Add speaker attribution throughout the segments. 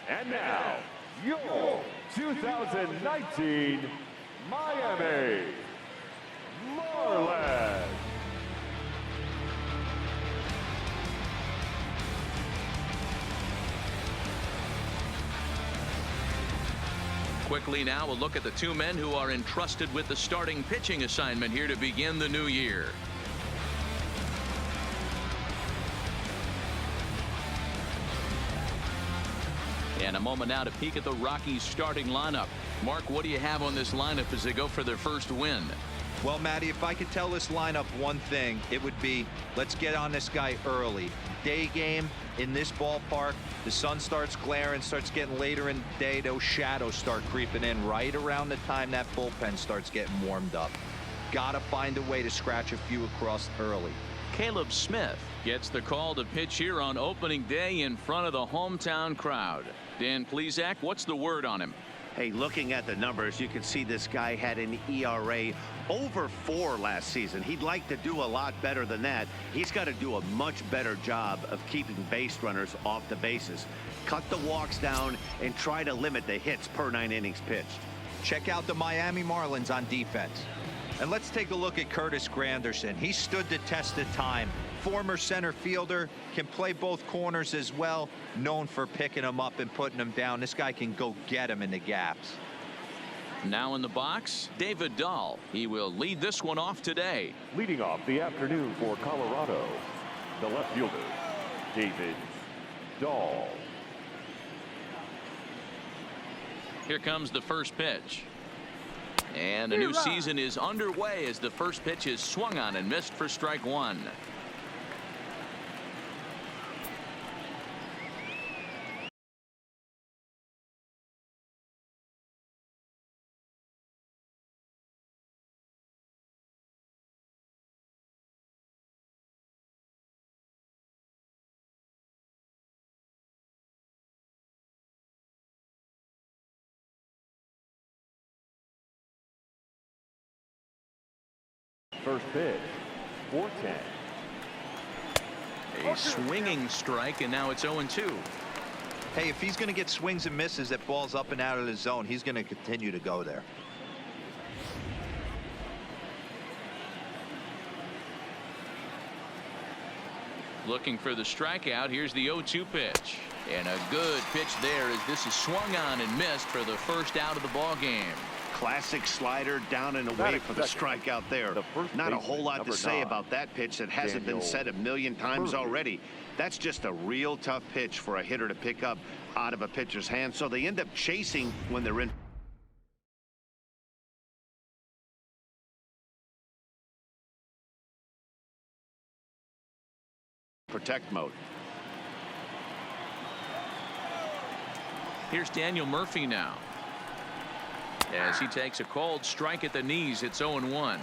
Speaker 1: And now, your 2019 Miami Marlins.
Speaker 2: Quickly now, we'll look at the two men who are entrusted with the starting pitching assignment here to begin the new year. And a moment now to peek at the Rockies starting lineup. Mark, what do you have on this lineup as they go for their first win?
Speaker 3: Well, Matty, if I could tell this lineup one thing, it would be let's get on this guy early. Day game in this ballpark, the sun starts glaring, starts getting later in the day, those shadows start creeping in right around the time that bullpen starts getting warmed up. Gotta find a way to scratch a few across early.
Speaker 2: Caleb Smith gets the call to pitch here on opening day in front of the hometown crowd. Dan Plesac, what's the word on him?
Speaker 4: Hey, looking at the numbers, you can see this guy had an ERA over 4 last season. He'd like to do a lot better than that. He's got to do a much better job of keeping base runners off the bases. Cut the walks down and try to limit the hits per 9 innings pitched.
Speaker 3: Check out the Miami Marlins on defense. And let's take a look at Curtis Granderson. He stood the test of time. Former center fielder, can play both corners as well. Known for picking him up and putting him down. This guy can go get him in the gaps.
Speaker 2: Now in the box, David Dahl. He will lead this one off today.
Speaker 1: Leading off the afternoon for Colorado, the left fielder, David Dahl.
Speaker 2: Here comes the first pitch. And a new season is underway as the first pitch is swung on and missed for strike one.
Speaker 1: First pitch, 4-10.
Speaker 2: A swinging strike, and now it's 0-2.
Speaker 3: Hey, if he's going to get swings and misses at balls up and out of the zone, he's going to continue to go there.
Speaker 2: Looking for the strikeout. Here's the 0-2 pitch. And a good pitch there as this is swung on and missed for the first out of the ball game.
Speaker 4: Classic slider down and away for the strikeout there. Not a whole lot to say about that pitch that hasn't been said a million times already. That's just a real tough pitch for a hitter to pick up out of a pitcher's hand. So they end up chasing when they're in protect mode.
Speaker 2: Here's Daniel Murphy now. As he takes a cold strike at the knees, it's 0-1.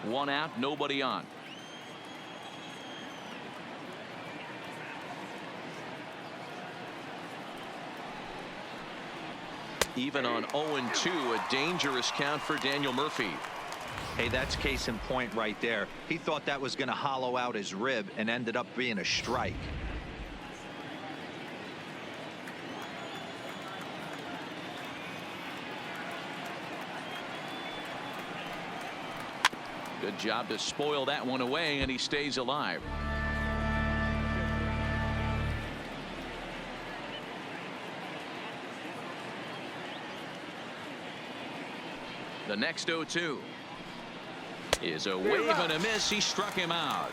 Speaker 2: One out, nobody on. Even on 0-2, a dangerous count for Daniel Murphy.
Speaker 3: Hey, that's case in point right there. He thought that was going to hollow out his rib and ended up being a strike.
Speaker 2: Good job to spoil that one away, and he stays alive. The next 0-2 is a wave and a miss. He struck him out.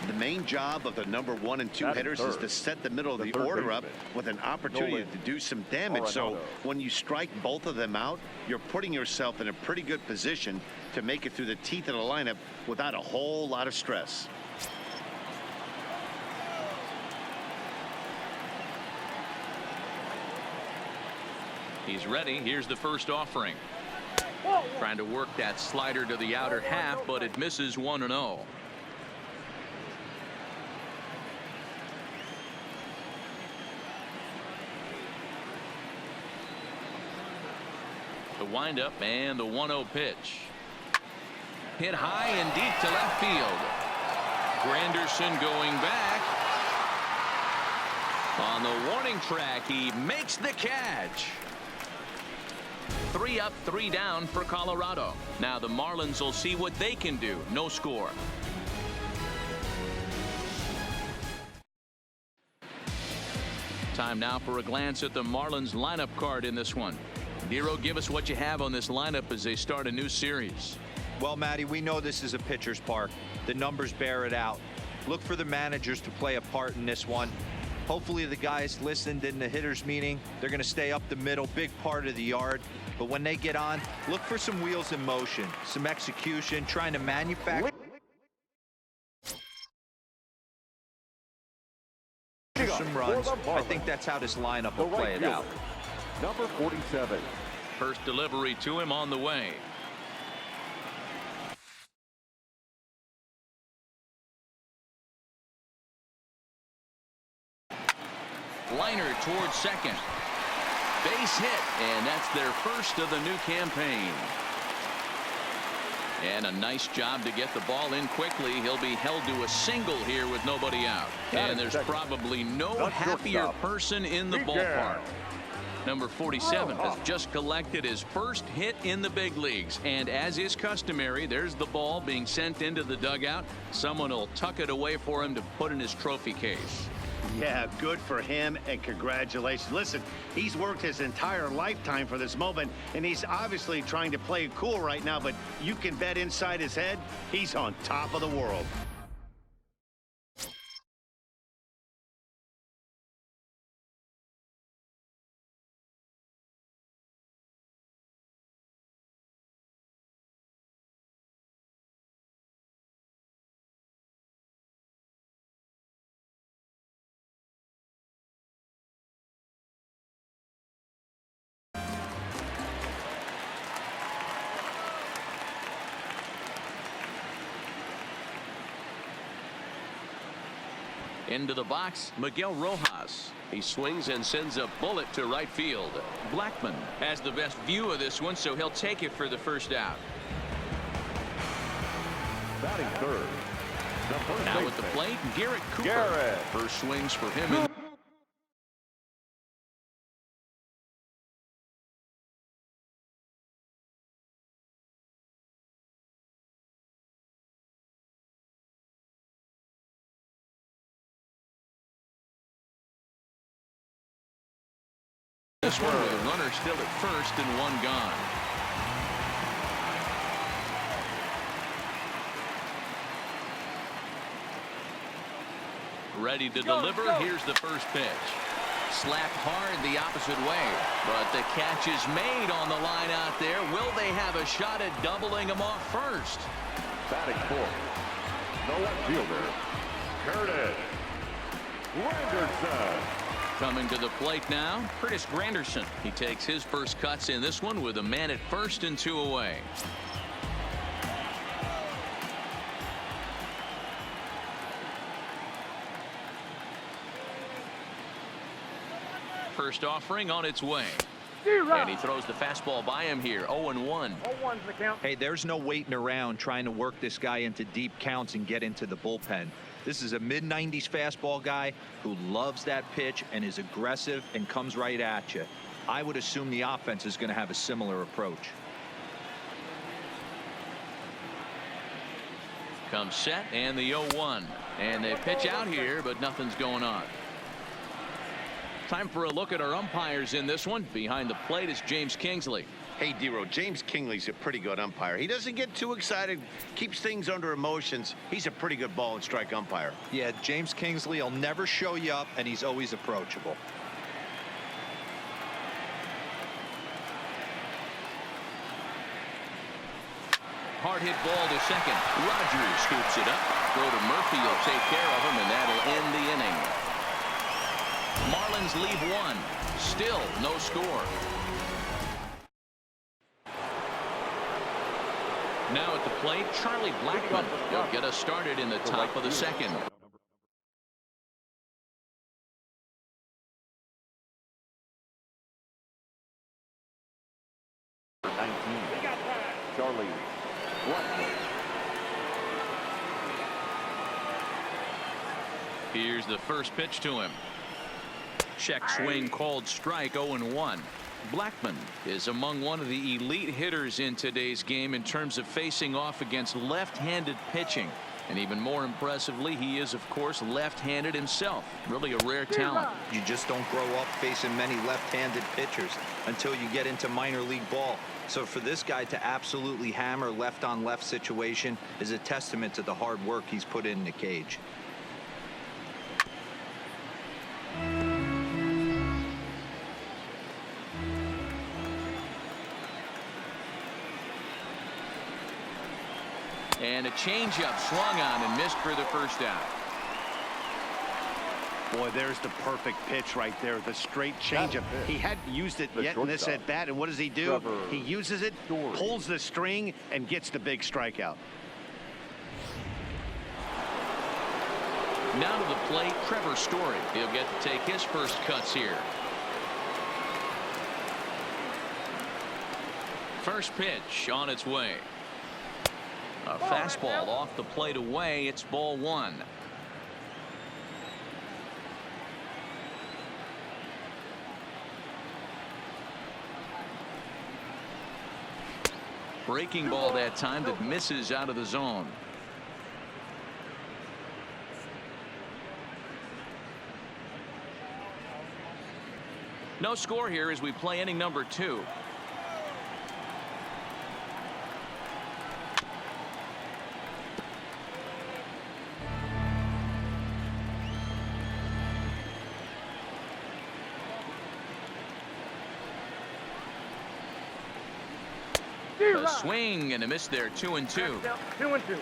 Speaker 4: The main job of the number 1 and 2 hitters is to set the middle of the order up with an opportunity to do some damage. So when you strike both of them out, you're putting yourself in a pretty good position to make it through the teeth of the lineup without a whole lot of stress.
Speaker 2: He's ready. Here's the first offering. Trying to work that slider to the outer half, but it misses 1-0. The windup and the 1-0 pitch. hit high and deep to left field. Granderson going back. On the warning track, he makes the catch. 3 up, 3 down for Colorado. Now the Marlins will see what they can do. No score. Time now for a glance at the Marlins lineup card in this one. Nero, give us what you have on this lineup as they start a new series.
Speaker 3: Well, Matty, we know this is a pitcher's park. The numbers bear it out. Look for the managers to play a part in this one. Hopefully the guys listened in the hitters meeting. They're going to stay up the middle, big part of the yard. But when they get on, look for some wheels in motion, some execution, trying to manufacture some runs. I think that's how this lineup will play it out.
Speaker 1: Number 47.
Speaker 2: First delivery to him on the way. Liner towards second. Base hit, and that's their first of the new campaign. And a nice job to get the ball in quickly. He'll be held to a single here with nobody out. And there's probably no happier person in the ballpark. Number 47 has just collected his first hit in the big leagues. And as is customary, there's the ball being sent into the dugout. Someone will tuck it away for him to put in his trophy case.
Speaker 4: Yeah, good for him, and congratulations. Listen, he's worked his entire lifetime for this moment, and he's obviously trying to play it cool right now, but you can bet inside his head, he's on top of the world.
Speaker 2: Into the box, Miguel Rojas. He swings and sends a bullet to right field. Blackman has the best view of this one, so he'll take it for the first out.
Speaker 1: Batting third.
Speaker 2: Now at the plate, Garrett Cooper. First swings for him. This one with a runner still at first and one gone. Ready to deliver. Here's the first pitch. Slapped hard the opposite way, but the catch is made on the line out there. Will they have a shot at doubling him off first?
Speaker 1: Batting fourth. The left fielder, Curtis Granderson.
Speaker 2: Coming to the plate now, Curtis Granderson. He takes his first cuts in this one with a man at first and 2 away. First offering on its way. And he throws the fastball by him here. 0-1.
Speaker 3: Hey, there's no waiting around trying to work this guy into deep counts and get into the bullpen. This is a mid-90s fastball guy who loves that pitch and is aggressive and comes right at you. I would assume the offense is going to have a similar approach.
Speaker 2: Comes set and the 0-1. And they pitch out here, but nothing's going on. Time for a look at our umpires in this one. Behind the plate is James Kingsley.
Speaker 4: Hey, Dero, James Kingley's a pretty good umpire. He doesn't get too excited, keeps things under emotions. He's a pretty good ball and strike umpire.
Speaker 3: Yeah, James Kingsley will never show you up, and he's always approachable.
Speaker 2: Hard hit ball to second. Rogers scoops it up. Go to Murphy. Will take care of him, and that'll end the inning. Marlins leave one. Still no score. Now at the plate, Charlie Blackman. He'll get us started in the top of the second.
Speaker 1: Charlie Blackman.
Speaker 2: Here's the first pitch to him. Check swing called strike. 0-1. Blackmon is among one of the elite hitters in today's game in terms of facing off against left-handed pitching. And even more impressively, he is, of course, left-handed himself. Really a rare talent.
Speaker 3: You just don't grow up facing many left-handed pitchers until you get into minor league ball. So for this guy to absolutely hammer left-on-left situation is a testament to the hard work he's put in the cage.
Speaker 2: And a changeup swung on and missed for the first out.
Speaker 4: Boy, there's the perfect pitch right there. The straight changeup. He hadn't used it yet in this at bat. And what does he do? He uses it, pulls the string, and gets the big strikeout.
Speaker 2: Now to the plate, Trevor Story. He'll get to take his first cuts here. First pitch on its way. A fastball off the plate away. It's ball one. Breaking ball that time that misses out of the zone. No score here as we play inning number 2. A swing and a miss there. 2-2.
Speaker 1: 2-2.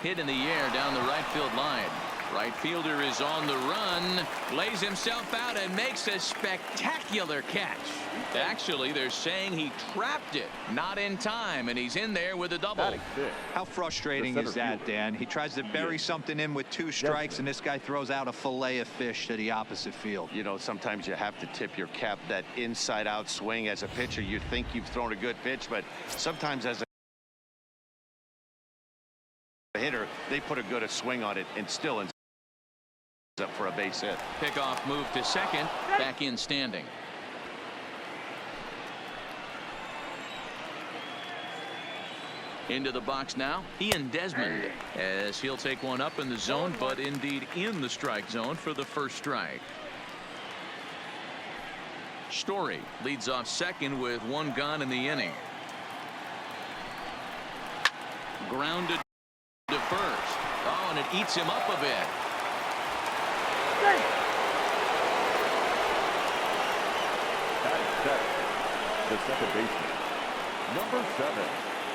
Speaker 2: Hit in the air down the right field line. Right fielder is on the run, lays himself out and makes a spectacular catch. Actually, they're saying he trapped it, not in time, and he's in there with a double.
Speaker 3: How frustrating is that, Dan? He tries to bury something in with 2 strikes, and this guy throws out a fillet of fish to the opposite field.
Speaker 4: You know, sometimes you have to tip your cap. That inside-out swing as a pitcher, you think you've thrown a good pitch, but sometimes as a hitter, they put a good swing on it and still ends up for a base hit.
Speaker 2: Pickoff move to second, back in standing. Into the box now, Ian Desmond, as he'll take one up in the zone, but indeed in the strike zone for the first strike. Story leads off second with 1 gone in the inning. Grounded to first. Oh, and it eats him up a bit.
Speaker 1: The second baseman, number 7.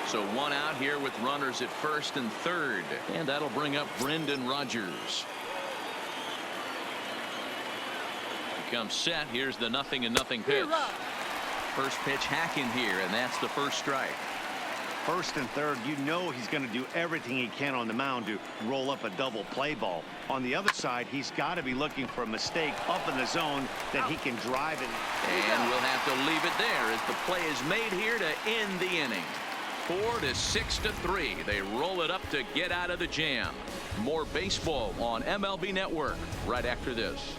Speaker 2: So 1 out here with runners at first and third, and that'll bring up Brendan Rodgers. He comes set. Here's the 0-0 pitch. First pitch hacking here, and that's the first strike.
Speaker 4: First and third, you know he's going to do everything he can on the mound to roll up a double play ball. On the other side, he's got to be looking for a mistake up in the zone that he can drive it.
Speaker 2: And we'll have to leave it there as the play is made here to end the inning. 4 to 6 to 3. They roll it up to get out of the jam. More baseball on MLB Network right after this.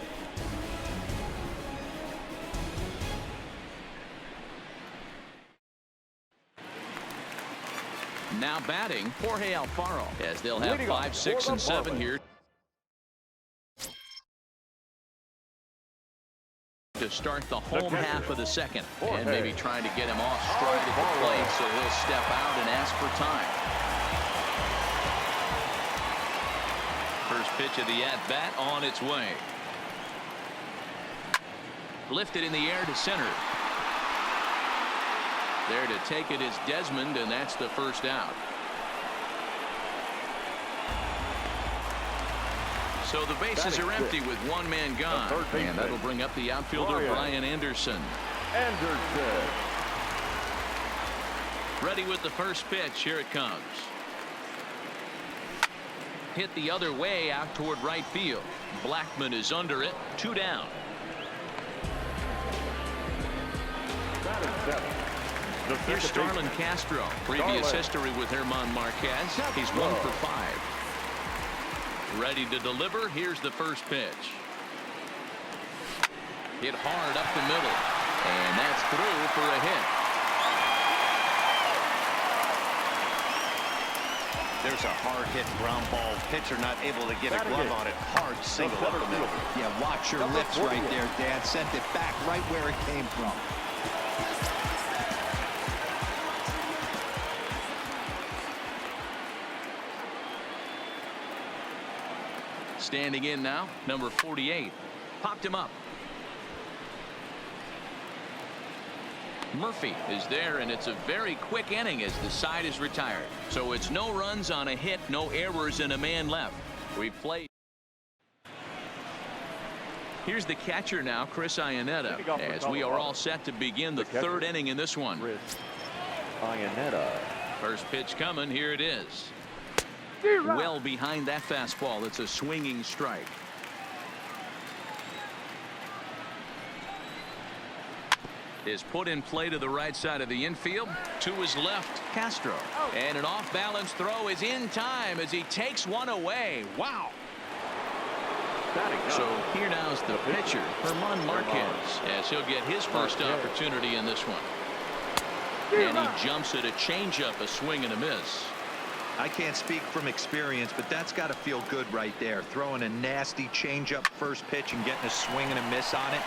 Speaker 2: Now batting, Jorge Alfaro, as they'll have 5, 6, and 7 here to start the home half of the second, and maybe trying to get him off stride at the plate, so he'll step out and ask for time. First pitch of the at-bat on its way. Lifted in the air to center. There to take it is Desmond, and that's the first out. So the bases are empty with 1 man gone, and that'll bring up the outfielder Brian Anderson. Ready with the first pitch. Here it comes. Hit the other way out toward right field. Blackmon is under it. 2 down. Here's Starlin Castro. Previous history with German Marquez. He's 1 for 5. Ready to deliver. Here's the first pitch. Hit hard up the middle. And that's through for a hit.
Speaker 4: There's a hard hit ground ball. Pitcher not able to get a glove on it. Hard single up the middle.
Speaker 3: Yeah, watch your lips right there, Dad. Sent it back right where it came from.
Speaker 2: Standing in now, number 48. Popped him up. Murphy is there, and it's a very quick inning as the side is retired. So it's no runs on a hit, no errors, and a man left. We played. Here's the catcher now, Chris Iannetta, as we are all set to begin the third inning in this one.
Speaker 1: Iannetta.
Speaker 2: First pitch coming. Here it is. Well behind that fastball. It's a swinging strike. Is put in play to the right side of the infield. To his left, Castro. And an off-balance throw is in time as he takes one away. Wow. So here now is the pitcher, German Marquez, as he'll get his first opportunity in this one. And he jumps at a changeup, a swing and a miss.
Speaker 3: I can't speak from experience, but that's got to feel good right there. Throwing a nasty changeup first pitch and getting a swing and a miss on it.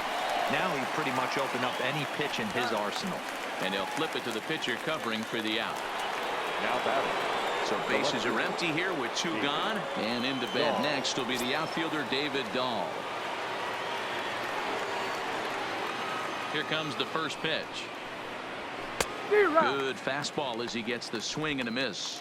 Speaker 3: Now he pretty much opened up any pitch in his arsenal.
Speaker 2: And he'll flip it to the pitcher covering for the out.
Speaker 1: Now batting.
Speaker 2: So bases are empty here with 2 gone. And into bed next will be the outfielder David Dahl. Here comes the first pitch. Good fastball as he gets the swing and a miss.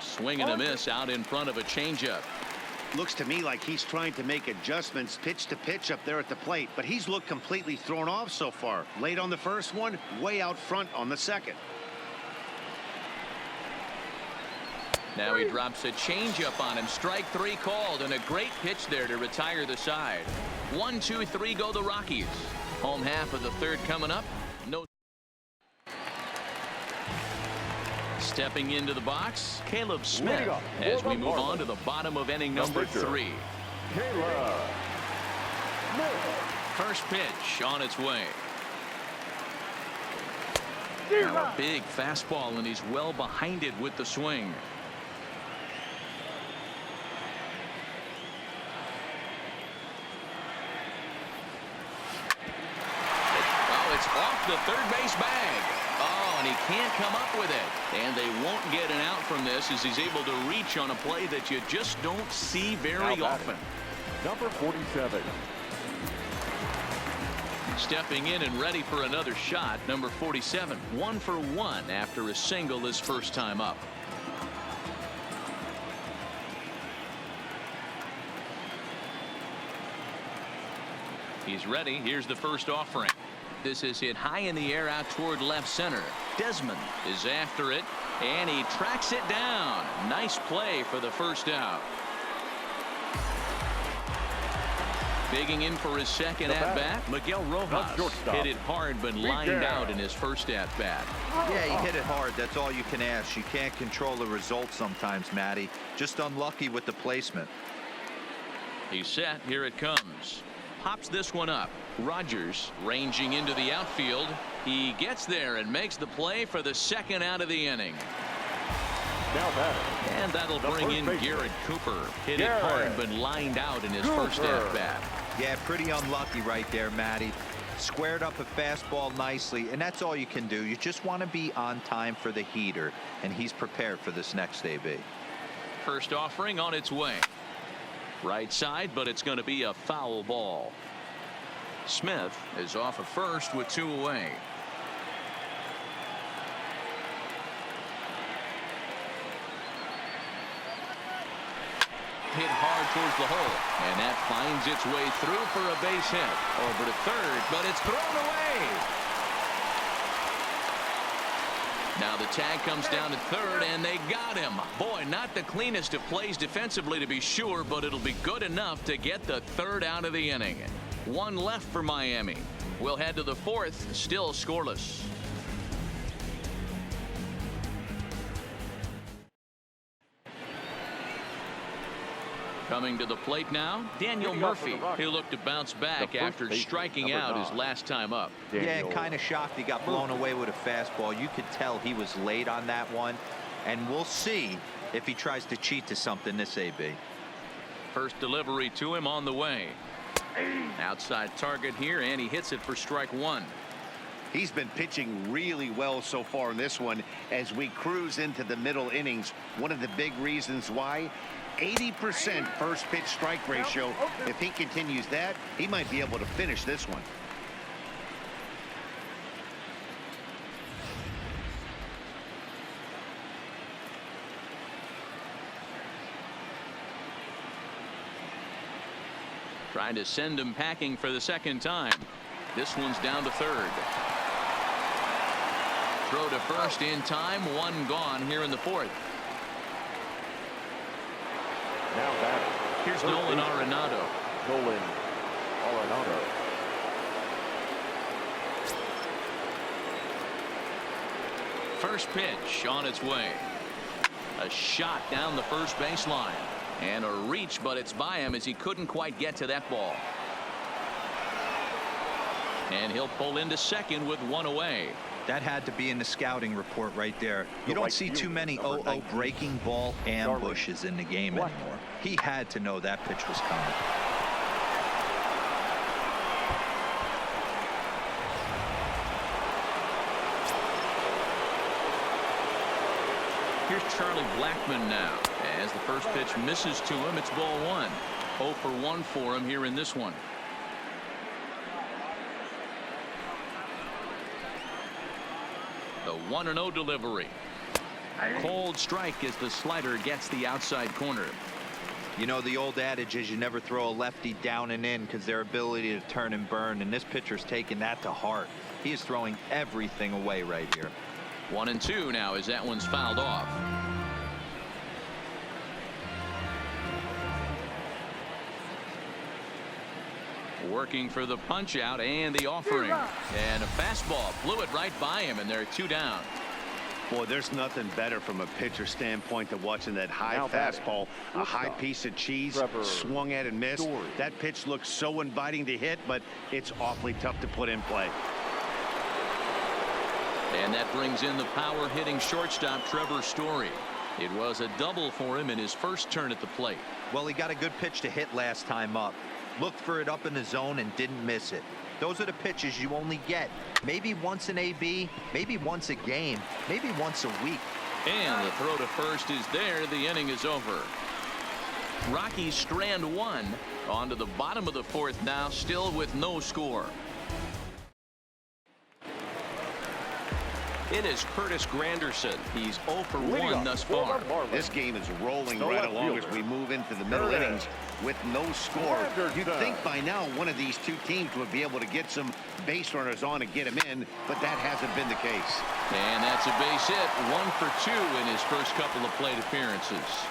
Speaker 2: Swing and a miss out in front of a changeup.
Speaker 4: Looks to me like he's trying to make adjustments pitch to pitch up there at the plate, but he's looked completely thrown off so far. Late on the first one, way out front on the second.
Speaker 2: Now he drops a changeup on him. Strike 3 called, and a great pitch there to retire the side. 1, 2, 3 go the Rockies. Home half of the third coming up. No. Stepping into the box, Caleb Smith, as we move on to the bottom of inning number 3.
Speaker 1: Caleb.
Speaker 2: First pitch on its way. Now a big fastball, and he's well behind it with the swing. Oh, it's off the third base bag. Oh, and he can't come up with it. And they won't get an out from this as he's able to reach on a play that you just don't see very often.
Speaker 1: Number 47.
Speaker 2: Stepping in and ready for another shot, number 47. 1 for 1 after a single his first time up. He's ready. Here's the first offering. This is hit high in the air out toward left center. Desmond is after it, and he tracks it down. Nice play for the first out. Digging in for his second at-bat, Miguel Rojas hit it hard but lined out in his first at-bat.
Speaker 3: Yeah, he hit it hard. That's all you can ask. You can't control the result sometimes, Matty. Just unlucky with the placement.
Speaker 2: He's set. Here it comes. Pops this one up. Rogers ranging into the outfield. He gets there and makes the play for the second out of the inning.
Speaker 1: Now batting.
Speaker 2: And that'll bring in Garrett Cooper. Hit it hard but lined out in his first at-bat.
Speaker 3: Yeah, pretty unlucky right there, Matty. Squared up a fastball nicely, and that's all you can do. You just want to be on time for the heater, and he's prepared for this next AB.
Speaker 2: First offering on its way. Right side, but it's going to be a foul ball. Smith is off at first with 2 away. Hit hard towards the hole, and that finds its way through for a base hit. Over to third, but it's thrown away. Now the tag comes down to third, and they got him. Boy, not the cleanest of plays defensively to be sure, but it'll be good enough to get the third out of the inning. One left for Miami. We'll head to the fourth, still scoreless. Coming to the plate now, Daniel Murphy. He'll look to bounce back after striking out his last time up.
Speaker 3: Yeah, kind of shocked he got blown away with a fastball. You could tell he was late on that one, and we'll see if he tries to cheat to something this AB.
Speaker 2: First delivery to him on the way. Outside target here, and he hits it for strike one.
Speaker 4: He's been pitching really well so far in this one as we cruise into the middle innings. One of the big reasons why, 80% first pitch strike ratio. If he continues that, he might be able to finish this one.
Speaker 2: Trying to send him packing for the second time. This one's down to third. Throw to first in time. One gone here in the fourth.
Speaker 1: Now back.
Speaker 2: Here's Nolan Arenado.
Speaker 1: Nolan Arenado.
Speaker 2: First pitch on its way. A shot down the first baseline. And a reach, but it's by him as he couldn't quite get to that ball. And he'll pull into second with one away.
Speaker 3: That had to be in the scouting report right there. You don't see too many 0-0 breaking ball ambushes in the game anymore. He had to know that pitch was coming.
Speaker 2: Here's Charlie Blackmon now. As the first pitch misses to him, it's ball one. 0 for 1 for him here in this one. The 1-0 delivery. Cold strike as the slider gets the outside corner.
Speaker 3: You know, the old adage is you never throw a lefty down and in because their ability to turn and burn, and this pitcher's taking that to heart. He is throwing everything away right here.
Speaker 2: 1-2 now as that one's fouled off. Working for the punch out and the offering, and a fastball flew it right by him, and they're 2 down.
Speaker 4: Boy, there's nothing better from a pitcher standpoint than watching that high fastball, a high piece of cheese, swung at and missed. That pitch looks so inviting to hit, but it's awfully tough to put in play.
Speaker 2: And that brings in the power hitting shortstop Trevor Story. It was a double for him in his first turn at the plate.
Speaker 3: Well, he got a good pitch to hit last time up. Looked for it up in the zone and didn't miss it. Those are the pitches you only get maybe once in AB, maybe once a game, maybe once a week.
Speaker 2: And the throw to first is there. The inning is over. Rockies strand one. On to the bottom of the fourth now, still with no score. It is Curtis Granderson. He's 0 for 1 thus far.
Speaker 4: This game is rolling right along as we move into the middle innings with no score. You'd think by now one of these two teams would be able to get some base runners on and get him in, but that hasn't been the case.
Speaker 2: And that's a base hit. 1 for 2 in his first couple of plate appearances.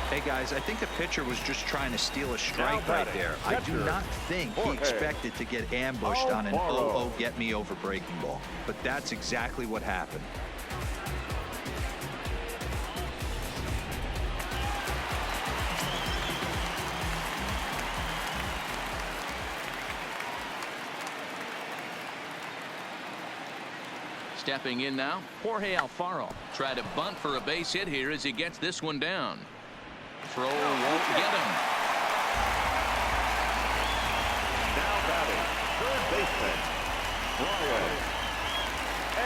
Speaker 3: Hey guys, I think the pitcher was just trying to steal a strike right there. I do not think he expected to get ambushed on an 0-0 get me over breaking ball, but that's exactly what happened.
Speaker 2: Stepping in now, Jorge Alfaro. Try to bunt for a base hit here as he gets this one down. Throw won't get him.
Speaker 1: Now batting, third baseman, Brian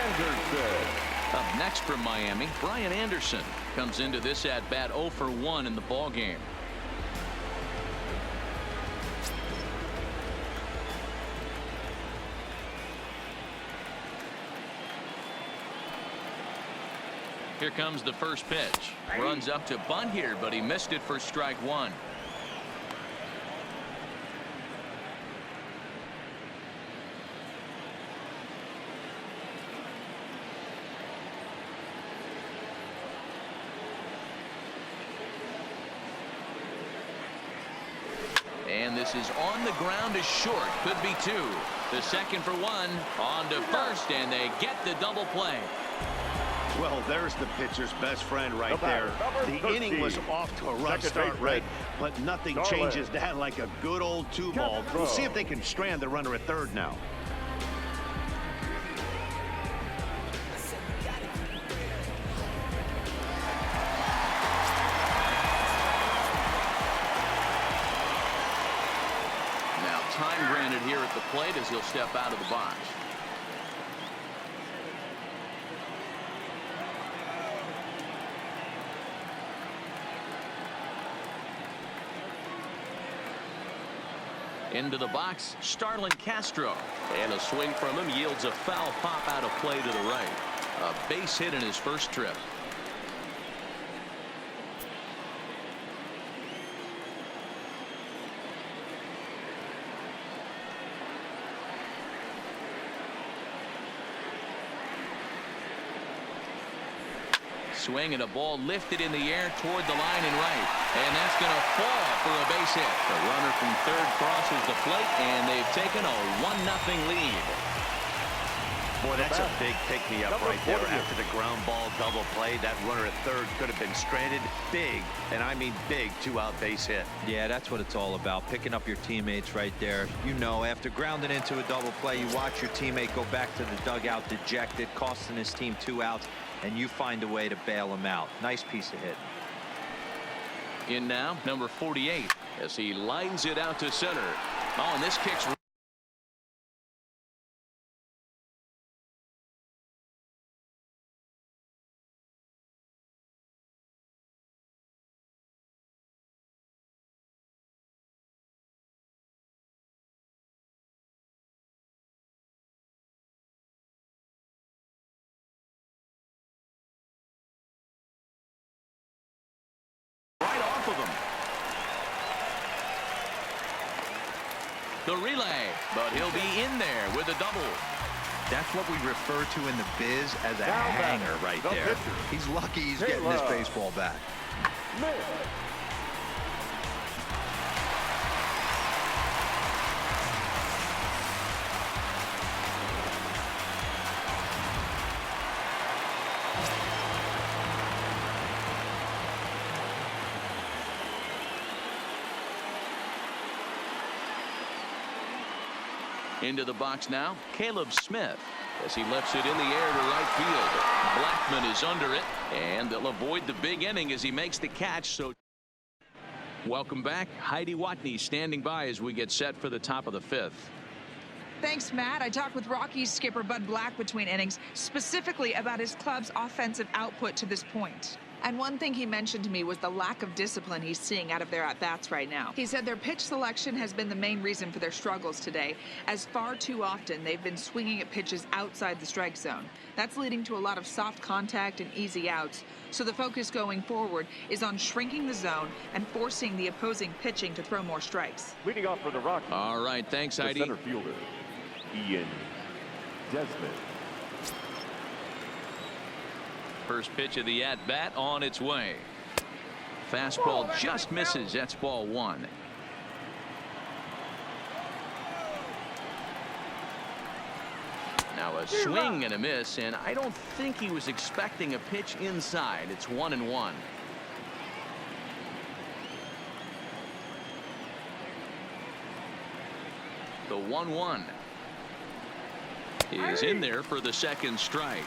Speaker 1: Anderson.
Speaker 2: Up next from Miami, Brian Anderson comes into this at bat 0 for 1 in the ball game. Here comes the first pitch. Runs up to bunt here, but he missed it for strike one. This is on the ground is short. Could be two. The second for one. On to first, and they get the double play.
Speaker 4: Well, there's the pitcher's best friend right there. The inning was off to a rough start, right? But nothing changes that like a good old two-ball. We'll see if they can strand the runner at third now.
Speaker 2: Now time granted here at the plate as he'll step out of the box. Into the box, Starlin Castro. And a swing from him yields a foul pop out of play to the right. A base hit in his first trip. Swing and a ball lifted in the air toward the line and right. And that's going to fall for a base hit. The runner from third crosses the plate, and they've taken a 1-0 lead.
Speaker 4: Boy, that's a big pick-me-up right there after the ground ball double play. That runner at third could have been stranded. Big, and I mean big, two-out base hit.
Speaker 3: Yeah, that's what it's all about, picking up your teammates right there. You know, after grounding into a double play, you watch your teammate go back to the dugout dejected, costing his team 2 outs, and you find a way to bail him out. Nice piece of hit.
Speaker 2: In now, number 48, as he lines it out to center. Oh, and this kick's right off of him. The relay, but he'll be in there with a double.
Speaker 3: That's what we refer to in the biz as a hanger right there. He's lucky he's getting this baseball back.
Speaker 2: Into the box now, Caleb Smith, as he lifts it in the air to right field. Blackman is under it, and they'll avoid the big inning as he makes the catch. So, welcome back. Heidi Watney standing by as we get set for the top of the 5th.
Speaker 5: Thanks, Matt. I talked with Rockies skipper Bud Black between innings, specifically about his club's offensive output to this point. And one thing he mentioned to me was the lack of discipline he's seeing out of their at-bats right now. He said their pitch selection has been the main reason for their struggles today, as far too often they've been swinging at pitches outside the strike zone. That's leading to a lot of soft contact and easy outs. So the focus going forward is on shrinking the zone and forcing the opposing pitching to throw more strikes.
Speaker 1: Leading off for the Rockies.
Speaker 2: All right, thanks, Heidi.
Speaker 1: The center fielder, Ian Desmond.
Speaker 2: First pitch of the at-bat on its way. Fastball just misses. That's ball 1. Now a swing and a miss, and I don't think he was expecting a pitch inside. It's 1-1. The 1-1 is in there for the second strike.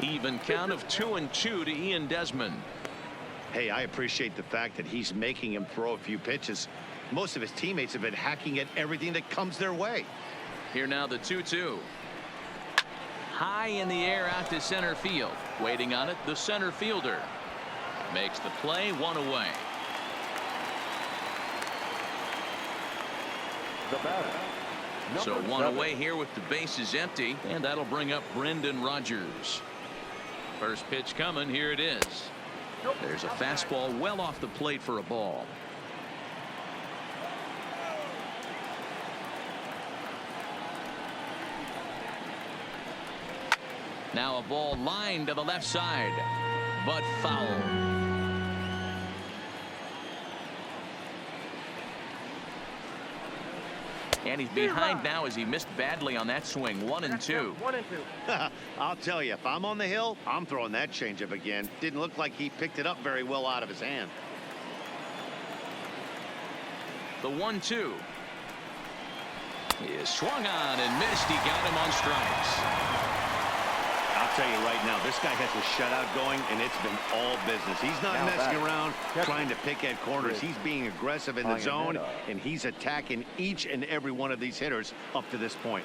Speaker 2: Even count of 2-2 to Ian Desmond.
Speaker 4: Hey, I appreciate the fact that he's making him throw a few pitches. Most of his teammates have been hacking at everything that comes their way.
Speaker 2: Here now the 2-2. High in the air out to center field. Waiting on it, the center fielder. Makes the play, 1 away.
Speaker 1: The batter.
Speaker 2: So 1 away here with the bases empty, and that'll bring up Brendan Rodgers. First pitch coming. Here it is. There's a fastball well off the plate for a ball. Now a ball lined to the left side, but foul. And he's behind now as he missed badly on that swing. 1-2.
Speaker 4: I'll tell you, if I'm on the hill, I'm throwing that changeup again. Didn't look like he picked it up very well out of his hand.
Speaker 2: The 1-2 is swung on and missed. He got him on strikes.
Speaker 4: I'll tell you right now, this guy has a shutout going, and it's been all business. He's not messing around trying to pick at corners. He's being aggressive in the zone, and he's attacking each and every one of these hitters up to this point.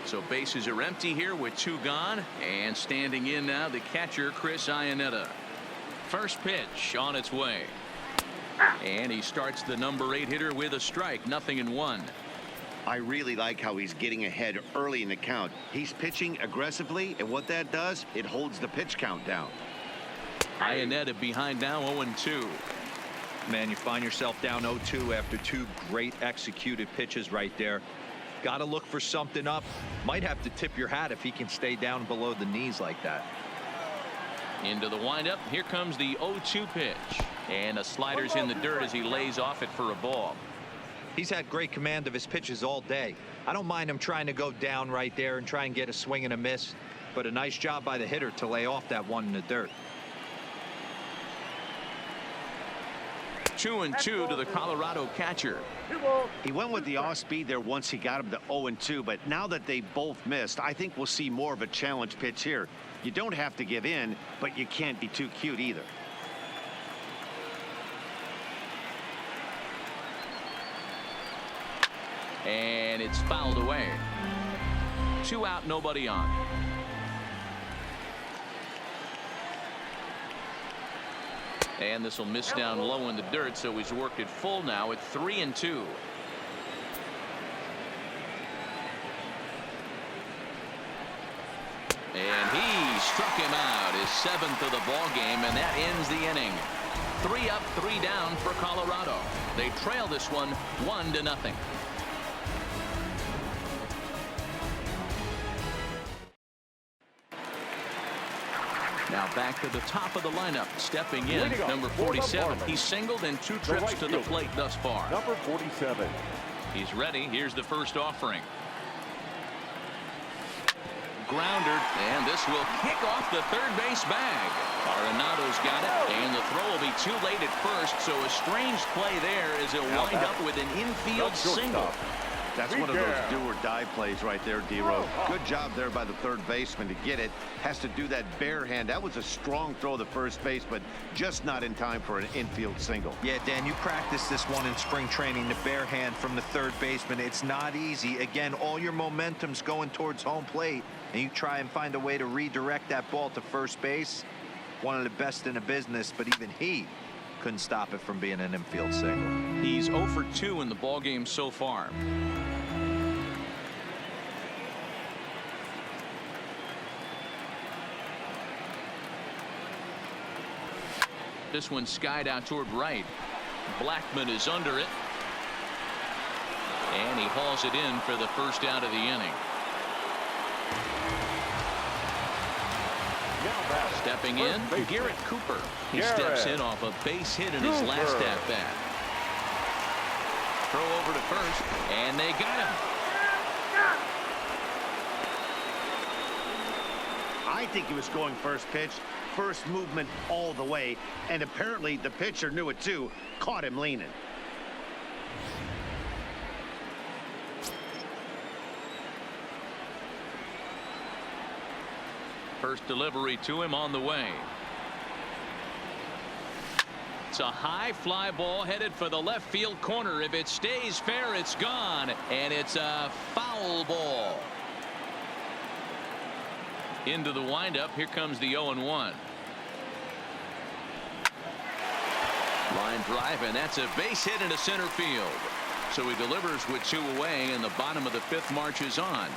Speaker 2: So bases are empty here with 2 gone, and standing in now the catcher Chris Iannetta. First pitch on its way, and he starts the number 8 hitter with a strike. 0-1.
Speaker 4: I really like how he's getting ahead early in the count. He's pitching aggressively, and what that does, it holds the pitch count down.
Speaker 2: Iannetta behind now, 0-2.
Speaker 3: Man, you find yourself down 0-2 after 2 great executed pitches right there. Got to look for something up. Might have to tip your hat if he can stay down below the knees like that.
Speaker 2: Into the windup. Here comes the 0-2 pitch, and a slider's in the dirt as he lays off it for a ball.
Speaker 3: He's had great command of his pitches all day. I don't mind him trying to go down right there and try and get a swing and a miss, but a nice job by the hitter to lay off that one in the dirt.
Speaker 2: 2-2 to the Colorado catcher.
Speaker 4: He went with the off speed there once he got him to 0-2, but now that they both missed, I think we'll see more of a challenge pitch here. You don't have to give in, but you can't be too cute either.
Speaker 2: And it's fouled away. 2 out, nobody on. And this will miss down low in the dirt, so he's worked it full now at 3-2. And he struck him out, his 7th of the ball game, and that ends the inning. 3 up, 3 down for Colorado. They trail this one 1-0. Now back to the top of the lineup. Stepping in, number 47. He's singled in 2 trips to the plate thus far.
Speaker 1: Number 47.
Speaker 2: He's ready. Here's the first offering. Grounder, and this will kick off the third base bag. Arenado's got it, and the throw will be too late at first, so a strange play there as he'll wind up with an infield single.
Speaker 4: That's one of those do-or-die plays right there, D-Row. Good job there by the third baseman to get it. Has to do that bare hand. That was a strong throw to first base, but just not in time for an infield single.
Speaker 3: Yeah, Dan, you practiced this one in spring training, the bare hand from the third baseman. It's not easy. Again, all your momentum's going towards home plate, and you try and find a way to redirect that ball to first base. One of the best in the business, but even he couldn't stop it from being an infield single.
Speaker 2: He's 0 for 2 in the ballgame so far. This one skied out toward right. Blackman is under it, and he hauls it in for the first out of the inning. Stepping in, Garrett Cooper. He steps in off a base hit in his last at bat. Throw over to first, and they got him.
Speaker 4: I think he was going first pitch, first movement all the way, and apparently the pitcher knew it too, caught him leaning.
Speaker 2: First delivery to him on the way. It's a high fly ball headed for the left field corner. If it stays fair, it's gone, and it's a foul ball. Into the windup. Here comes the 0-1. Line drive, and that's a base hit into center field. So he delivers with 2 away, and the bottom of the 5th marches on.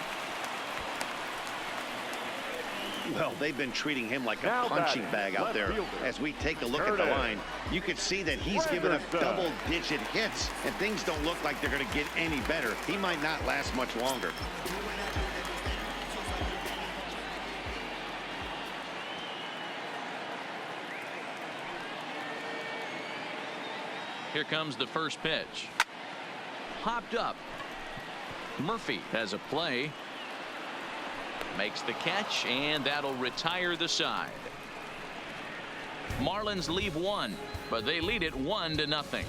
Speaker 4: Well, they've been treating him like a punching bag out there. As we take a look at the line, you can see that he's given up double-digit hits, and things don't look like they're going to get any better. He might not last much longer.
Speaker 2: Here comes the first pitch. Hopped up. Murphy has a play. Makes the catch, and that'll retire the side. Marlins leave one, but they lead it 1-0.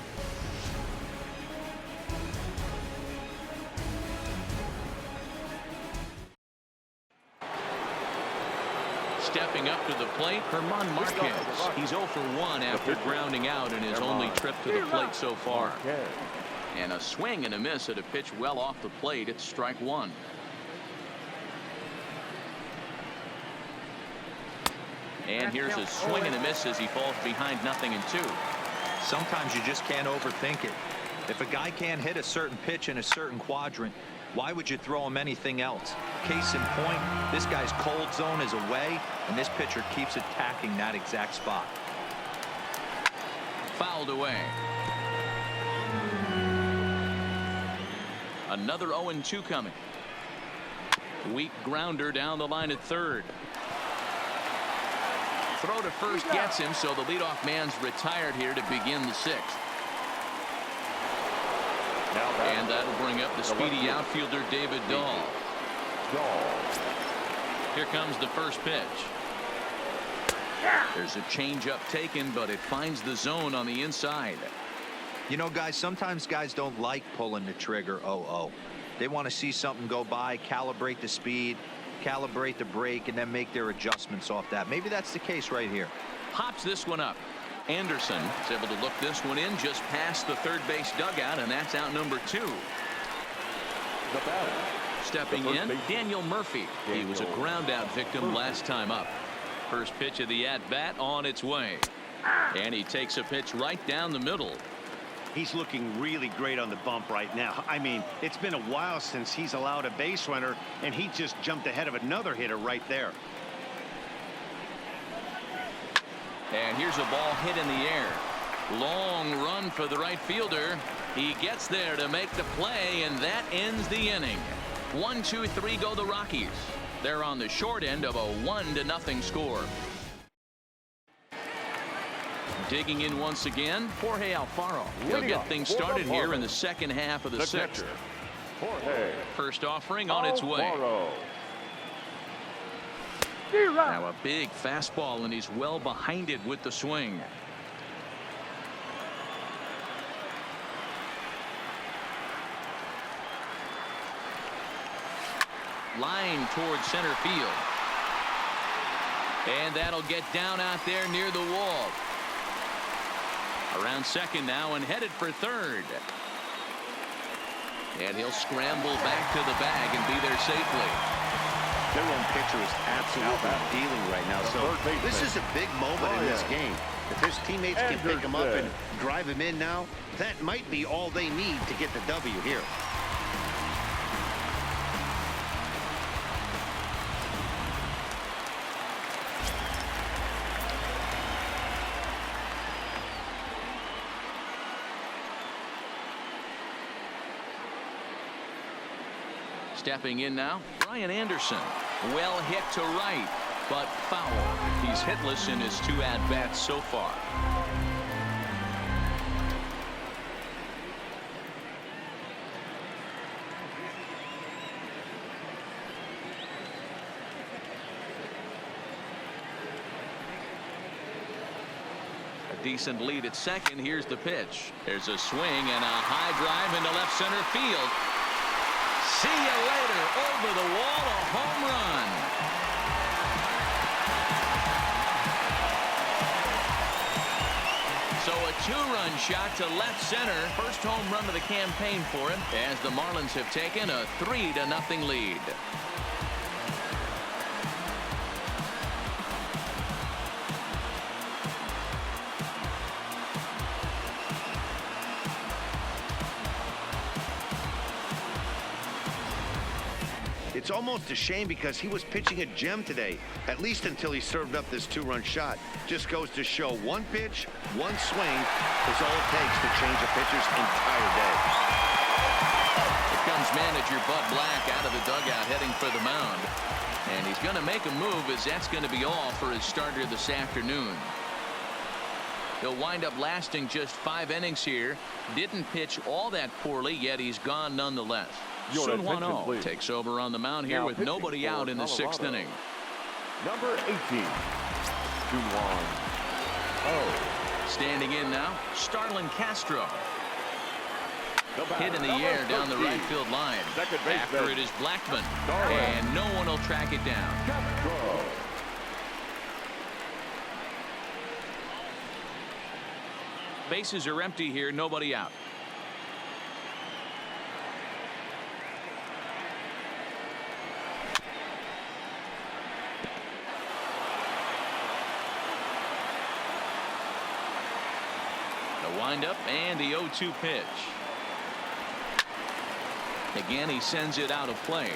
Speaker 2: Stepping up to the plate, Herman Marquez. He's 0 for 1 after grounding out in his only trip to the plate so far. And a swing and a miss at a pitch well off the plate. It's strike one. And here's a swing and a miss as he falls behind 0-2.
Speaker 3: Sometimes you just can't overthink it. If a guy can't hit a certain pitch in a certain quadrant, why would you throw him anything else? Case in point, this guy's cold zone is away, and this pitcher keeps attacking that exact spot.
Speaker 2: Fouled away. Another 0-2 coming. Weak grounder down the line at third. Throw to first gets him, so the leadoff man's retired here to begin the sixth. And that'll bring up the speedy outfielder David Dahl. Here comes the first pitch. There's a changeup taken, but it finds the zone on the inside.
Speaker 3: You know, guys, sometimes guys don't like pulling the trigger 0-0. They want to see something go by, calibrate the speed, calibrate the brake, and then make their adjustments off that. Maybe that's the case right here.
Speaker 2: Pops this one up. Anderson is able to look this one in just past the third base dugout, and that's out number 2. Stepping in, Daniel Murphy. He was a ground out victim last time up. First pitch of the at-bat on its way. And he takes a pitch right down the middle.
Speaker 4: He's looking really great on the bump right now. I mean, it's been a while since he's allowed a base runner, and he just jumped ahead of another hitter right there.
Speaker 2: And here's a ball hit in the air. Long run for the right fielder. He gets there to make the play, and that ends the inning. 1-2-3 go the Rockies. They're on the short end of a 1-0 score. Digging in once again, Jorge Alfaro. He'll get things started here in the second half of the sixth. First offering on its way. Now a big fastball, and he's well behind it with the swing. Line towards center field. And that'll get down out there near the wall. Around second now and headed for third. And he'll scramble back to the bag and be there safely.
Speaker 4: Their own pitcher is absolutely dealing right now. So this is a big moment in this game. If his teammates can pick him up and drive him in now, that might be all they need to get the W here.
Speaker 2: Stepping in now, Brian Anderson. Well hit to right, but foul. He's hitless in his 2 at-bats so far. A decent lead at second. Here's the pitch. There's a swing and a high drive into left center field. See you later. Over the wall, a home run. So a 2-run shot to left center. First home run of the campaign for him, as the Marlins have taken a 3-0 lead.
Speaker 4: It's almost a shame because he was pitching a gem today, at least until he served up this 2-run shot. Just goes to show one pitch, one swing is all it takes to change a pitcher's entire day.
Speaker 2: Here comes manager Bud Black out of the dugout heading for the mound. And he's going to make a move, as that's going to be all for his starter this afternoon. He'll wind up lasting just 5 innings here. Didn't pitch all that poorly, yet he's gone nonetheless. Sun Hwan-Oh takes over on the mound here with nobody out in the 6th inning.
Speaker 1: Number 18, Sun Hwan-Oh.
Speaker 2: Standing in now, Starlin Castro. Hit in the air down the right field line. After it is Blackmon, and no one will track it down. Bases are empty here, nobody out. The windup and the 0-2 pitch. Again, he sends it out of play.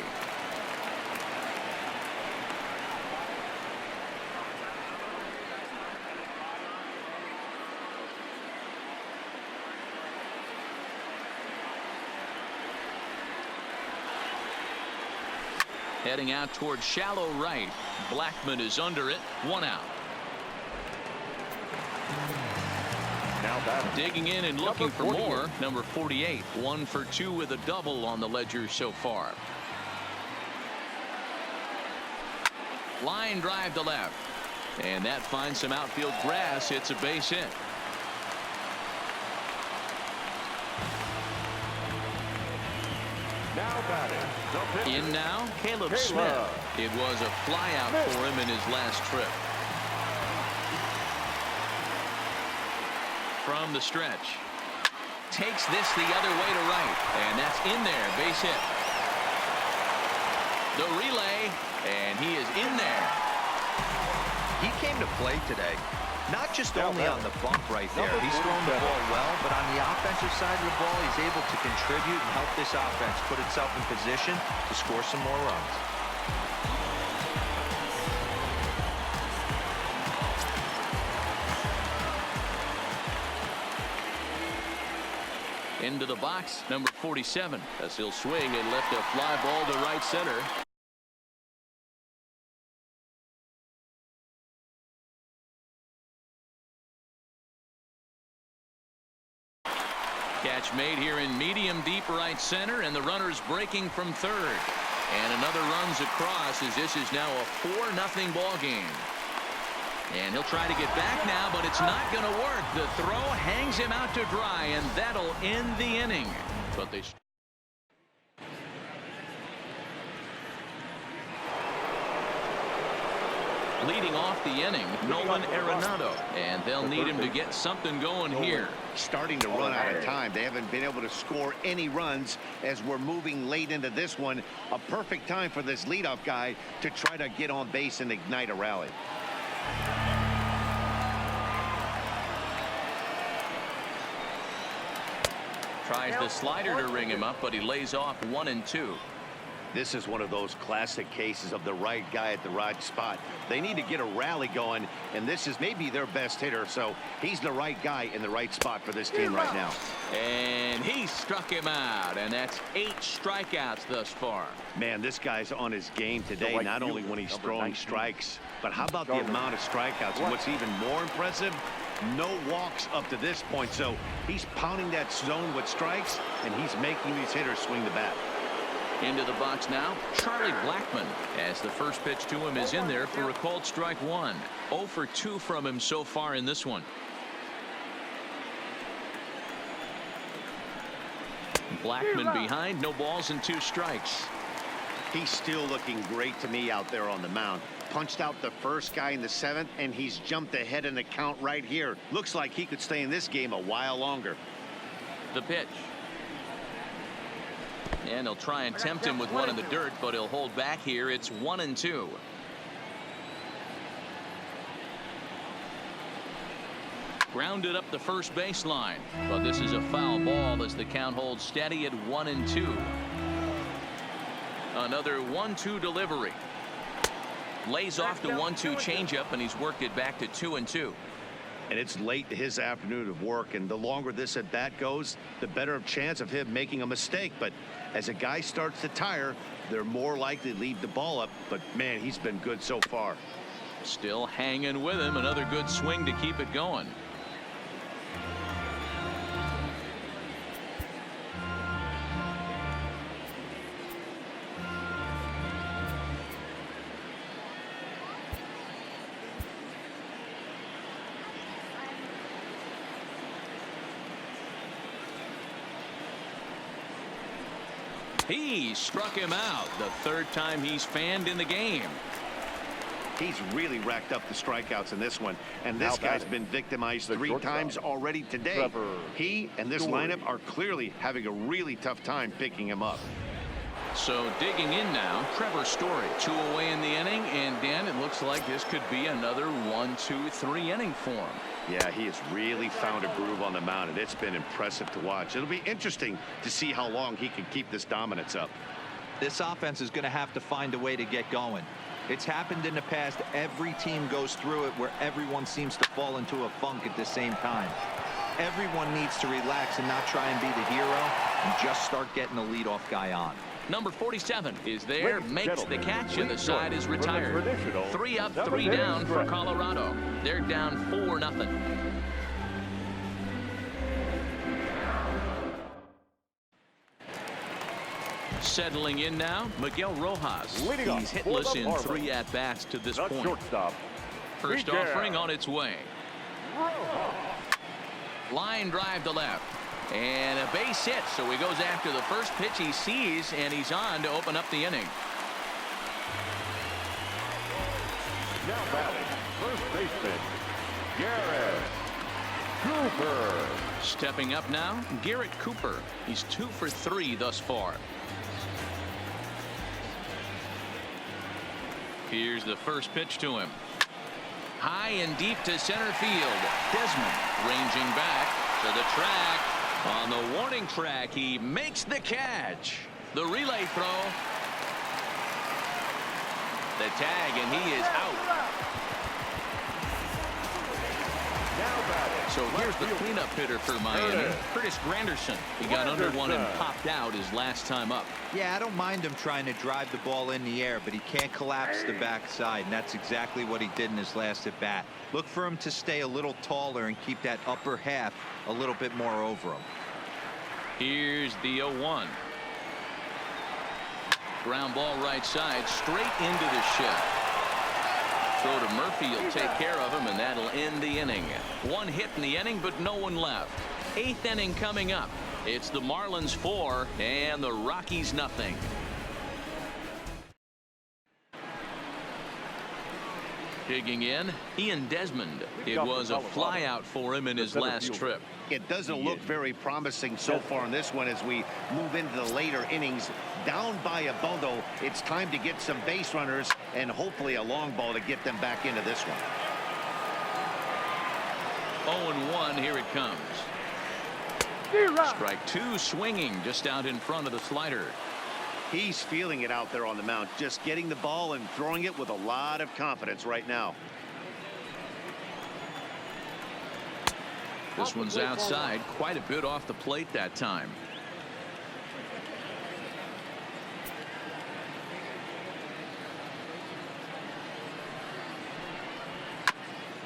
Speaker 2: Heading out towards shallow right. Blackmon is under it. 1 out. Digging in and looking for more. Number 48. 1 for 2 with a double on the ledger so far. Line drive to left. And that finds some outfield grass. It's a base hit. In now, Caleb Smith. It was a flyout for him in his last trip. From the stretch. Takes this the other way to right. And that's in there. Base hit. The relay. And he is in there.
Speaker 3: He came to play today. Not just only on the bump right there. He's throwing the ball well, but on the offensive side of the ball, he's able to contribute and help this offense put itself in position to score some more runs.
Speaker 2: Into the box, number 47, as he'll swing and lift a fly ball to right center. Catch made here in medium deep right center, and the runner's breaking from third. And another runs across, as this is now a 4-0 ball game. And he'll try to get back now, but it's not going to work. The throw hangs him out to dry, and that'll end the inning. But they leading off the inning, Nolan Arenado, and they'll need him to get something going here.
Speaker 4: Starting to run out of time. They haven't been able to score any runs as we're moving late into this one. A perfect time for this leadoff guy to try to get on base and ignite a rally.
Speaker 2: Tries the slider to ring him up, but he lays off 1-2.
Speaker 4: This is one of those classic cases of the right guy at the right spot. They need to get a rally going, and this is maybe their best hitter, so he's the right guy in the right spot for this team right now.
Speaker 2: And he struck him out, and that's 8 strikeouts thus far.
Speaker 4: Man, this guy's on his game today, not only when he's throwing strikes, but how about the amount of strikeouts? And what's even more impressive, no walks up to this point, so he's pounding that zone with strikes, and he's making these hitters swing the bat.
Speaker 2: Into the box now, Charlie Blackmon, as the first pitch to him is in there for a called strike 1. 0 for 2 from him so far in this one. Blackmon behind, no balls and 2 strikes.
Speaker 4: He's still looking great to me out there on the mound. Punched out the first guy in the 7th, and he's jumped ahead in the count right here. Looks like he could stay in this game a while longer.
Speaker 2: The pitch. And he'll try and tempt him with one in the dirt, but he'll hold back here. It's 1-2. Grounded up the first baseline, but this is a foul ball as the count holds steady at 1-2. Another 1-2 delivery. Lays off the 1-2 changeup, and he's worked it back to 2-2.
Speaker 4: And it's late in his afternoon of work, and the longer this at bat goes, the better chance of him making a mistake. But as a guy starts to tire, they're more likely to leave the ball up. But man, he's been good so far.
Speaker 2: Still hanging with him. Another good swing to keep it going. He struck him out. The third time he's fanned in the game.
Speaker 4: He's really racked up the strikeouts in this one, and this guy's been victimized 3 times already today. He and this lineup are clearly having a really tough time picking him up.
Speaker 2: So digging in now, Trevor Story, 2 away in the inning, and Dan, it looks like this could be another 1, 2, 3 inning for him.
Speaker 4: Yeah, he has really found a groove on the mound, and it's been impressive to watch. It'll be interesting to see how long he can keep this dominance up.
Speaker 3: This offense is going to have to find a way to get going. It's happened in the past. Every team goes through it where everyone seems to fall into a funk at the same time. Everyone needs to relax and not try and be the hero and just start getting the leadoff guy on.
Speaker 2: Number 47 is there, makes the catch, and the side is retired. 3 up, 3 down for Colorado. They're down 4-0. Settling in now, Miguel Rojas. He's hitless in 3 at-bats to this point. First offering on its way. Line drive to left. And a base hit, so he goes after the first pitch he sees, and he's on to open up the inning.
Speaker 1: Now batting, first baseman, Garrett Cooper.
Speaker 2: Stepping up now, Garrett Cooper. He's 2 for 3 thus far. Here's the first pitch to him. High and deep to center field. Desmond ranging back to the track. On the warning track, he makes the catch. The relay throw. The tag, and he is out. So here's the cleanup hitter for Miami, Curtis Granderson. He got under one and popped out his last time up.
Speaker 3: Yeah, I don't mind him trying to drive the ball in the air, but he can't collapse the backside, and that's exactly what he did in his last at bat. Look for him to stay a little taller and keep that upper half a little bit more over him.
Speaker 2: Here's the 0-1. Ground ball right side, straight into the shed. Throw to Murphy, he'll take care of him, and that'll end the inning. 1 hit in the inning, but no one left. 8th inning coming up. It's the Marlins 4 and the Rockies nothing. Digging in, Ian Desmond. It was a flyout for him in his last trip.
Speaker 4: It doesn't look very promising so far in this one as we move into the later innings. Down by a bundle, it's time to get some base runners and hopefully a long ball to get them back into this one.
Speaker 2: 0-1, here it comes. Strike 2, swinging just out in front of the slider.
Speaker 4: He's feeling it out there on the mound, just getting the ball and throwing it with a lot of confidence right now.
Speaker 2: This one's outside, quite a bit off the plate that time.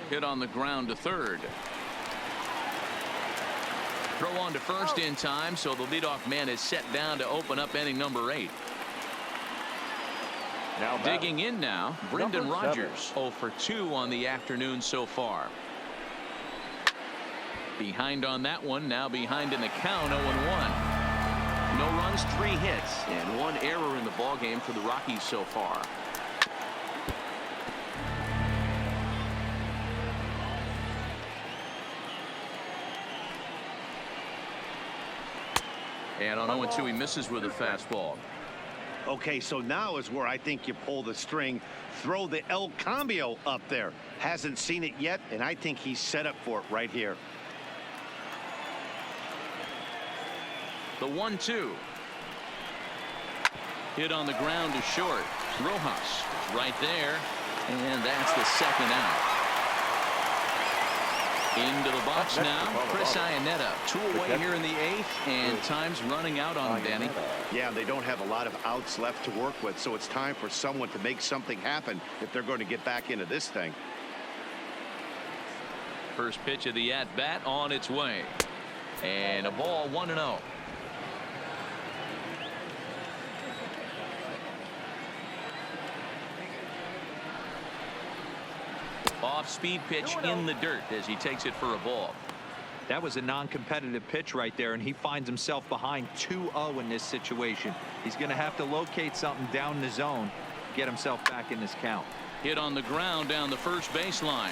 Speaker 2: Hit on the ground to third. Throw on to first in time, so the leadoff man is set down to open up inning number 8. Now digging in now, Brendan Rodgers, 0 for 2 on the afternoon so far. Behind on that one, now behind in the count, 0-1. No runs, 3 hits, and 1 error in the ballgame for the Rockies so far. And on 0-2, he misses with a fastball.
Speaker 4: Okay, so now is where I think you pull the string, throw the El Cambio up there. Hasn't seen it yet, and I think he's set up for it right here.
Speaker 2: The 1-2. Hit on the ground to short. Rojas is right there, and that's the second out. Into the box now, Chris Iannetta, 2 away here in the 8th, and time's running out on him, Danny.
Speaker 4: Yeah, they don't have a lot of outs left to work with, so it's time for someone to make something happen if they're going to get back into this thing.
Speaker 2: First pitch of the at-bat on its way, and a ball, 1-0. Off-speed pitch in the dirt as he takes it for a ball.
Speaker 3: That was a non-competitive pitch right there, and he finds himself behind 2-0 in this situation. He's going to have to locate something down the zone, get himself back in this count.
Speaker 2: Hit on the ground down the first baseline.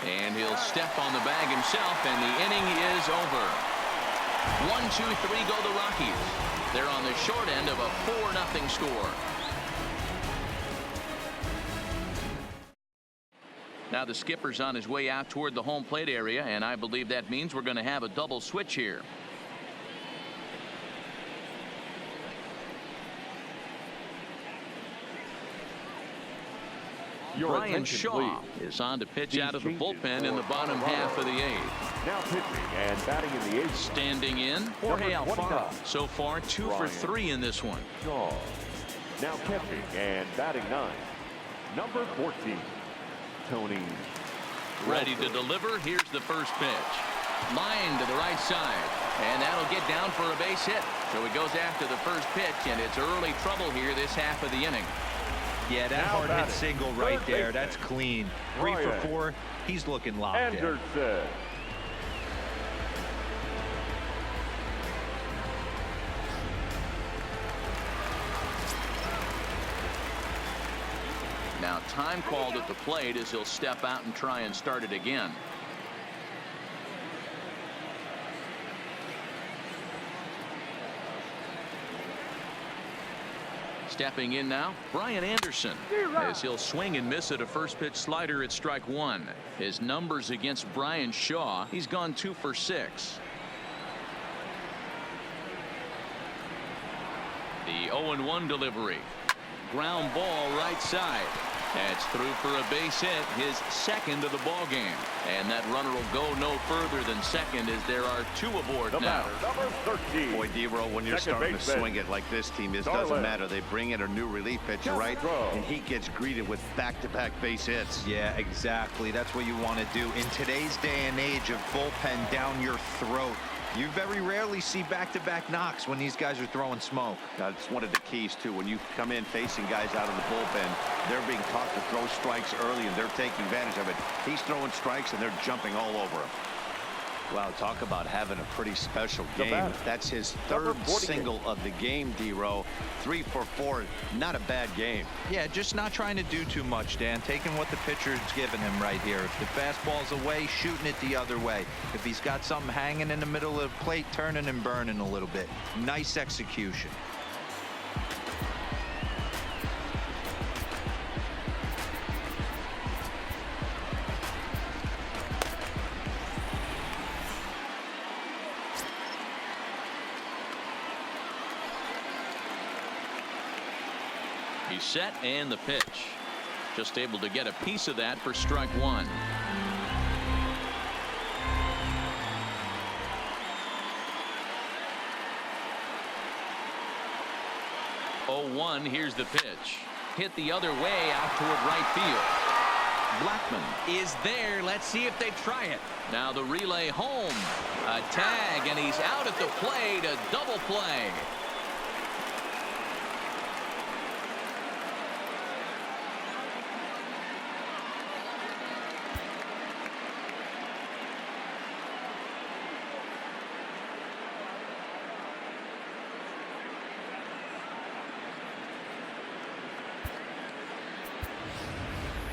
Speaker 2: And he'll step on the bag himself, and the inning is over. 1-2-3 go the Rockies. They're on the short end of a 4-0 score. Now the skipper's on his way out toward the home plate area, and I believe that means we're going to have a double switch here. Brian Shaw is on to pitch out of the bullpen in the bottom half of the 8th.
Speaker 1: Now pitching and batting in the 8th.
Speaker 2: Standing in, Jorge Alfaro. So far 2 for 3 in this one.
Speaker 1: Shaw. Now catching and batting 9. Number 14, Tony.
Speaker 2: Ready to deliver. Here's the first pitch. Line to the right side. And that'll get down for a base hit. So he goes after the first pitch, and it's early trouble here this half of the inning.
Speaker 3: Yeah, that hard hit single right there. That's clean. 3 for 4. He's looking locked in.
Speaker 1: Anderson.
Speaker 2: Now time called at the plate as he'll step out and try and start it again. Stepping in now, Brian Anderson, as he'll swing and miss at a first pitch slider at strike 1. His numbers against Brian Shaw, he's gone 2 for 6. The 0-1 delivery. Ground ball right side. That's through for a base hit, his second of the ball game. And that runner will go no further than second as there are 2 aboard now.
Speaker 1: Number 13.
Speaker 4: Boy, D-Row, when you're starting to swing it like this team, it doesn't matter. They bring in a new relief pitcher, right? And he gets greeted with back-to-back base hits.
Speaker 3: Yeah, exactly. That's what you want to do. In today's day and age of bullpen down your throat, you very rarely see back-to-back knocks when these guys are throwing smoke.
Speaker 4: That's one of the keys, too. When you come in facing guys out of the bullpen, they're being taught to throw strikes early, and they're taking advantage of it. He's throwing strikes, and they're jumping all over him. Wow, talk about having a pretty special game. That's his 3rd single of the game, D-Row. 3 for 4, not a bad game.
Speaker 3: Yeah, just not trying to do too much, Dan. Taking what the pitcher's giving him right here. If the fastball's away, shooting it the other way. If he's got something hanging in the middle of the plate, turning and burning a little bit. Nice execution.
Speaker 2: He's set and the pitch. Just able to get a piece of that for strike 1. 0-1. Here's the pitch. Hit the other way out toward right field. Blackman is there. Let's see if they try it. Now the relay home. A tag, and he's out at the plate. A double play.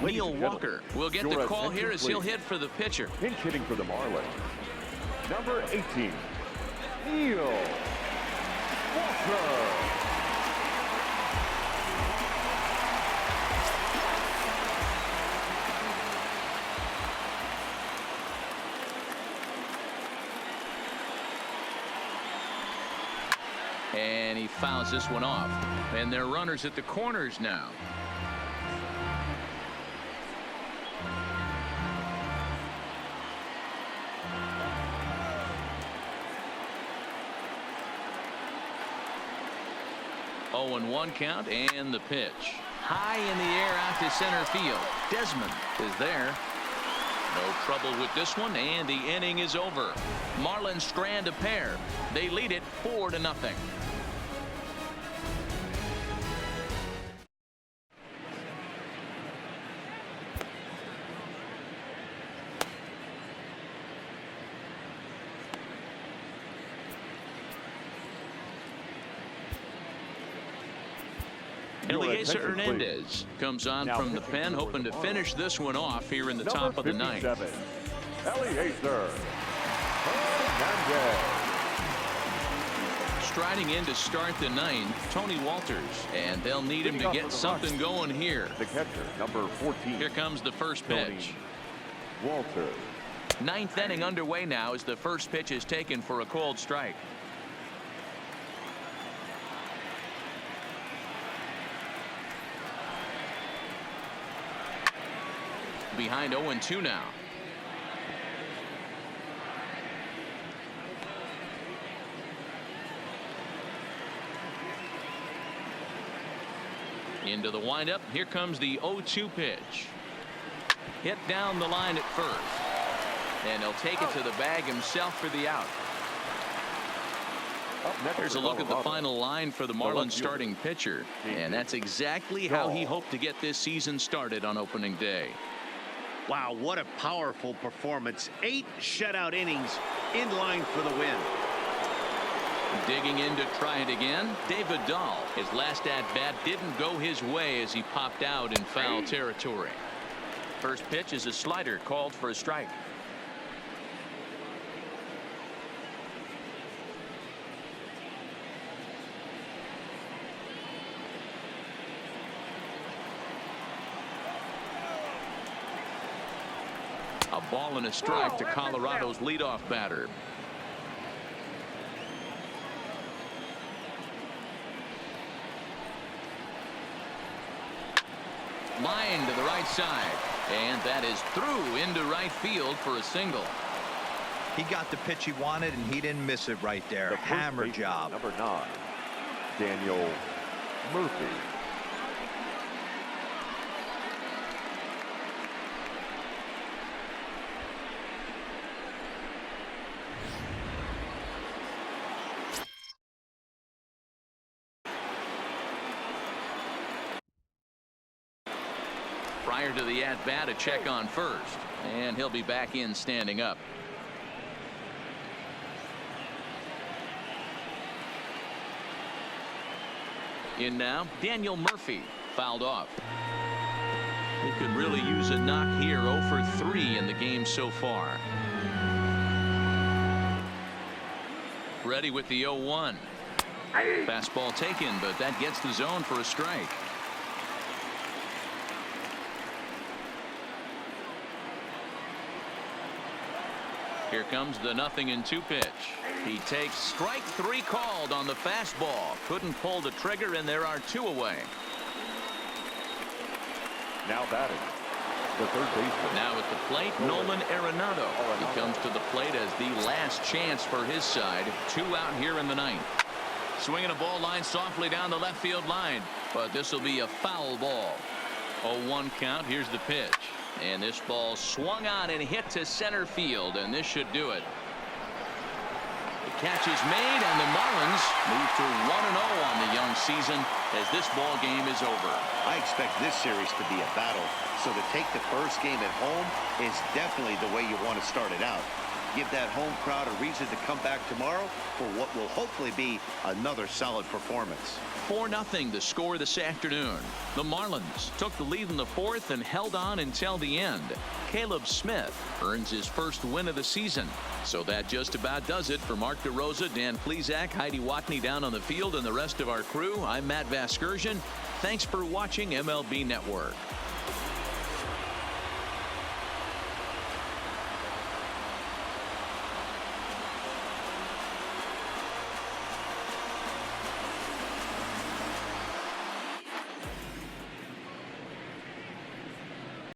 Speaker 2: Neil Walker will get the call here as he'll hit for the pitcher.
Speaker 1: Pinch hitting for the Marlins. Number 18, Neil Walker.
Speaker 2: And he fouls this one off. And they're runners at the corners now. And 1 count, and the pitch. High in the air out to center field. Desmond is there. No trouble with this one, and the inning is over. Marlins strand a pair. They lead it 4-0. Elias Hernandez comes on from the pen, hoping to finish this one off here in the top of the ninth.
Speaker 1: Elias Hernandez.
Speaker 2: Striding in to start the ninth, Tony Walters, and they'll need him to get something going here.
Speaker 1: The catcher, number 14.
Speaker 2: Here comes the first pitch.
Speaker 1: Walters.
Speaker 2: Ninth inning underway now as the first pitch is taken for a called strike. Behind 0-2 now. Into the windup. Here comes the 0-2 pitch. Hit down the line at first. And he'll take it to the bag himself for the out. Here's a look at the final line for the Marlins starting pitcher. And that's exactly how he hoped to get this season started on opening day.
Speaker 4: Wow, what a powerful performance. 8 shutout innings in line for the win.
Speaker 2: Digging in to try it again, David Dahl. His last at-bat didn't go his way as he popped out in foul territory. First pitch is a slider called for a strike. A ball and a strike to Colorado's leadoff batter. Line to the right side, and that is through into right field for a single.
Speaker 3: He got the pitch he wanted, and he didn't miss it right there. Hammer job.
Speaker 1: Number 9, Daniel Murphy.
Speaker 2: Prior to the at-bat, a check on first, and he'll be back in standing up. In now, Daniel Murphy, fouled off. He could really use a knock here. 0 for 3 in the game so far. Ready with the 0-1. Fastball taken, but that gets the zone for a strike. Here comes the 0-2 pitch. He takes strike 3 called on the fastball. Couldn't pull the trigger, and there are 2 away.
Speaker 1: Now batting, the third baseman.
Speaker 2: Now at the plate, Nolan Arenado. He comes to the plate as the last chance for his side. 2 out here in the ninth. Swinging a ball line softly down the left field line, but this will be a foul ball. 0-1 count. Here's the pitch. And this ball swung on and hit to center field, and this should do it. The catch is made, and the Marlins move to 1-0 on the young season as this ball game is over.
Speaker 4: I expect this series to be a battle, so to take the first game at home is definitely the way you want to start it out. Give that home crowd a reason to come back tomorrow for what will hopefully be another solid performance.
Speaker 2: 4-0 the score this afternoon. The Marlins took the lead in the 4th and held on until the end. Caleb Smith earns his first win of the season. So that just about does it. For Mark DeRosa, Dan Plesac, Heidi Watney down on the field, and the rest of our crew, I'm Matt Vasgersian. Thanks for watching MLB Network.